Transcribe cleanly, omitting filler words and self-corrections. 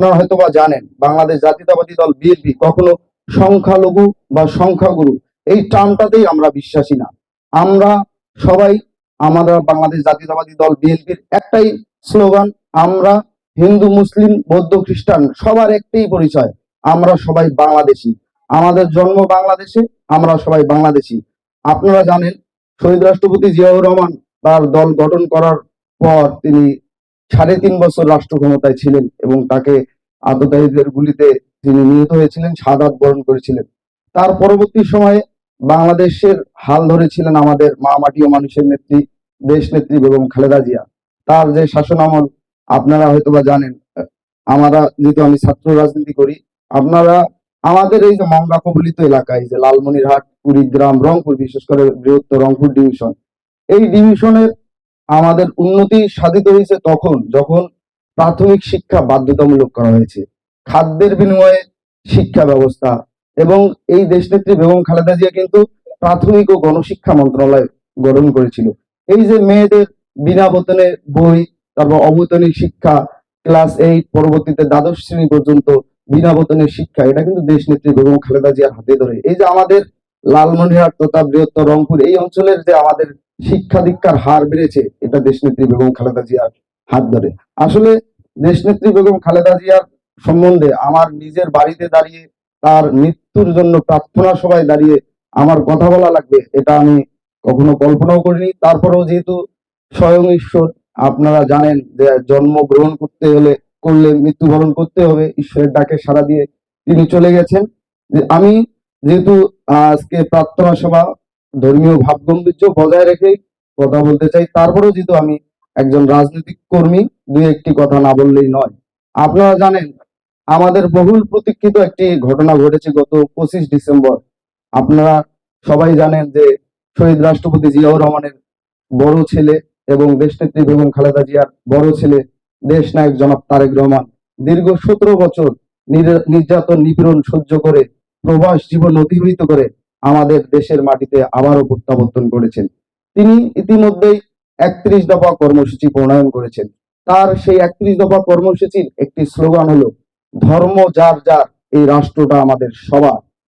আপনারা হয়তোবা জানেন বাংলাদেশ জাতীয়তাবাদী দল বিএনপি কখনো সংখ্যালঘু বা সংখ্যাগুরু এই টার্মটাতেই আমরা বিশ্বাসী না। আমরা সবাই, আমরা বাংলাদেশ জাতীয়তাবাদী দল বিএনপির একটাই স্লোগান, আমরা হিন্দু মুসলিম বৌদ্ধ খ্রিস্টান সবার একটাই পরিচয়, আমরা সবাই বাংলাদেশি। আমাদের জন্ম বাংলাদেশে, আমরা সবাই বাংলাদেশি। আপনারা জানেন শহীদ রাষ্ট্রপতি জিয়াউর রহমান তার দল গঠন করার পর তিনি 3.5 বছর রাষ্ট্র ক্ষমতায় ছিলেন এবং তাকে আততায়ীদের গুলিতে তিনি নিহত হয়েছিলেন, শাহাদাত বরণ করেছিলেন। তার পরবর্তী সময়ে বাংলাদেশের হাল ধরেছিলেন আমাদের মা মাটি ও মানুষের নেত্রী, দেশ নেত্রী বেগম খালেদা জিয়া। তার যে শাসনামল আপনারা হয়তোবা জানেন। আমরা যেহেতু আমি ছাত্র রাজনীতি করি, আপনারা আমাদের এই যে মংলা কবলিত এলাকায় যে লালমনিরহাট, কুড়িগ্রাম, রংপুর, বিশেষ করে বৃহত্তর রংপুর ডিভিশন, এই ডিভিশনের আমাদের উন্নতি সাধিত হয়েছে তখন যখন প্রাথমিক শিক্ষা বাধ্যতামূলক করা হয়েছে, খাদ্যের বিনিময়ে শিক্ষা ব্যবস্থা, এবং এই দেশনেত্রী বেগম খালেদা জিয়া কিন্তু প্রাথমিক ও গণশিক্ষা মন্ত্রণালয় গঠন করেছিল। এই যে মেয়েদের বিনা বেতনে বই, তারপর অবৈতনিক শিক্ষা ক্লাস 8 পরবর্তীতে দ্বাদশ শ্রেণী পর্যন্ত বিনা বেতনের শিক্ষা, এটা কিন্তু দেশনেত্রী বেগম খালেদা জিয়ার হাতে ধরে। এই যে আমাদের লালমনিরহাট তথা বৃহত্তর রংপুর এই অঞ্চলের যে আমাদের শিক্ষা দীক্ষার হার বেড়েছে, এটা দেশনেত্রী বেগম খালেদা জিয়ার হাত ধরে। আসলে দেশনেত্রী বেগম খালেদা জিয়ার সম্বন্ধে আমার নিজের বাড়িতে দাঁড়িয়ে তার মৃত্যুর জন্য প্রার্থনা সভায় দাঁড়িয়ে আমার কথা বলা লাগবে, এটা আমি কখনো কল্পনাও করিনি। তারপরেও যেহেতু স্বয়ং ঈশ্বর, আপনারা জানেন যে জন্মগ্রহণ করলে মৃত্যুবরণ করতে হবে, ঈশ্বরের ডাকে সাড়া দিয়ে তিনি চলে গেছেন। যে আমি যেহেতু আজকে প্রার্থনা সভা ধর্মীয় ভাবগম্ভীর্য বজায় রেখে কথা বলতে চাই, তারপরেও যেহেতু আমি একজন রাজনৈতিক কর্মী, দুই একটি কথা না বললেই নয়। আপনারা জানেন আমাদের বহুল প্রতীক্ষিত একটি ঘটনা ঘটেছে গত 25 ডিসেম্বর। আপনারা সবাই জানেন যে শহীদ রাষ্ট্রপতি জিয়াউর রহমানের বড় ছেলে এবং দেশনেত্রী বেগম খালেদা জিয়ার বড় ছেলে দেশ নায়ক জনাব তারেক রহমান দীর্ঘ 17 বছর নির্যাতন নিপীড়ন সহ্য করে প্রবাস জীবন অতিবাহিত করে আমাদের দেশের মাটিতে আবারও প্রত্যাবর্তন করেছেন। তিনি ইতিমধ্যেই 31 দফা কর্মসূচি প্রণয়ন করেছেন। তার সেই 31 দফা কর্মসূচির একটি স্লোগান হলো, ধর্ম যার যার, এই রাষ্ট্রটা আমাদের সবার।